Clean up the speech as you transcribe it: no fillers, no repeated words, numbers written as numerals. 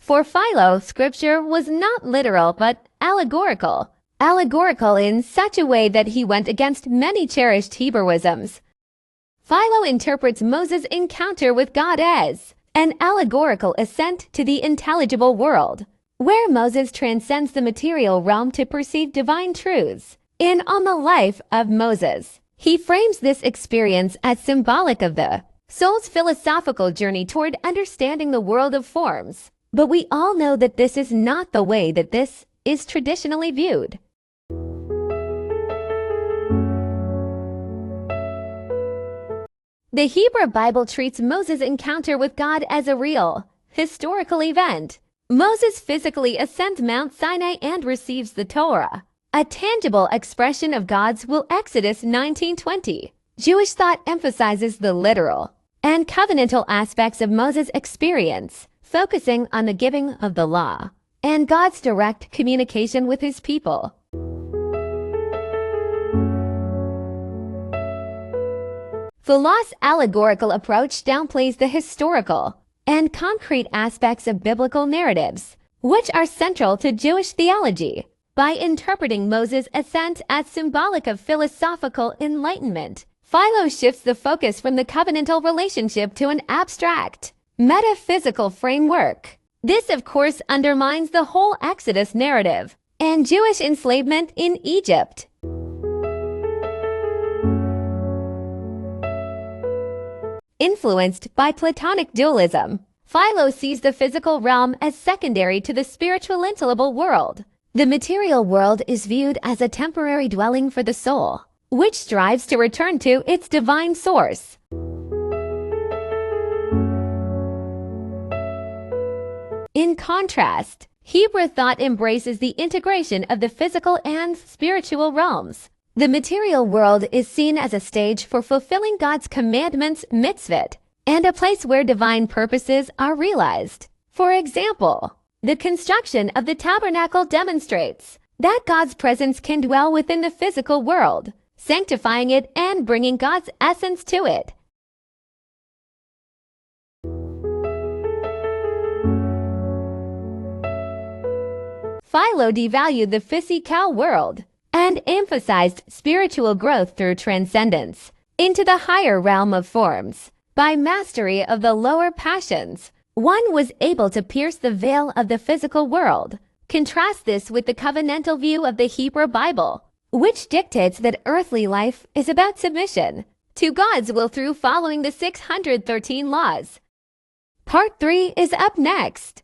For Philo, scripture was not literal but allegorical. Allegorical in such a way that he went against many cherished Hebrewisms. Philo interprets Moses' encounter with God as an allegorical ascent to the intelligible world, where Moses transcends the material realm to perceive divine truths. In On the Life of Moses, he frames this experience as symbolic of the soul's philosophical journey toward understanding the world of forms. But we all know that this is not the way that this is traditionally viewed. The Hebrew Bible treats Moses' encounter with God as a real, historical event. Moses physically ascends Mount Sinai and receives the Torah, a tangible expression of God's will. Exodus 19:20. Jewish thought emphasizes the literal and covenantal aspects of Moses' experience, focusing on the giving of the law and God's direct communication with his people. Philo's allegorical approach downplays the historical and concrete aspects of biblical narratives, which are central to Jewish theology. By interpreting Moses' ascent as symbolic of philosophical enlightenment, Philo shifts the focus from the covenantal relationship to an abstract, metaphysical framework. This, of course, undermines the whole Exodus narrative and Jewish enslavement in Egypt. Influenced by Platonic dualism, Philo sees the physical realm as secondary to the spiritual intelligible world. The material world is viewed as a temporary dwelling for the soul, which strives to return to its divine source. In contrast, Hebrew thought embraces the integration of the physical and spiritual realms. The material world is seen as a stage for fulfilling God's commandments, mitzvot, and a place where divine purposes are realized. For example, the construction of the tabernacle demonstrates that God's presence can dwell within the physical world, sanctifying it and bringing God's essence to it. Philo devalued the physical world and emphasized spiritual growth through transcendence into the higher realm of forms. By mastery of the lower passions, one was able to pierce the veil of the physical world. Contrast this with the covenantal view of the Hebrew Bible, which dictates that earthly life is about submission to God's will through following the 613 laws. Part 3 is up next.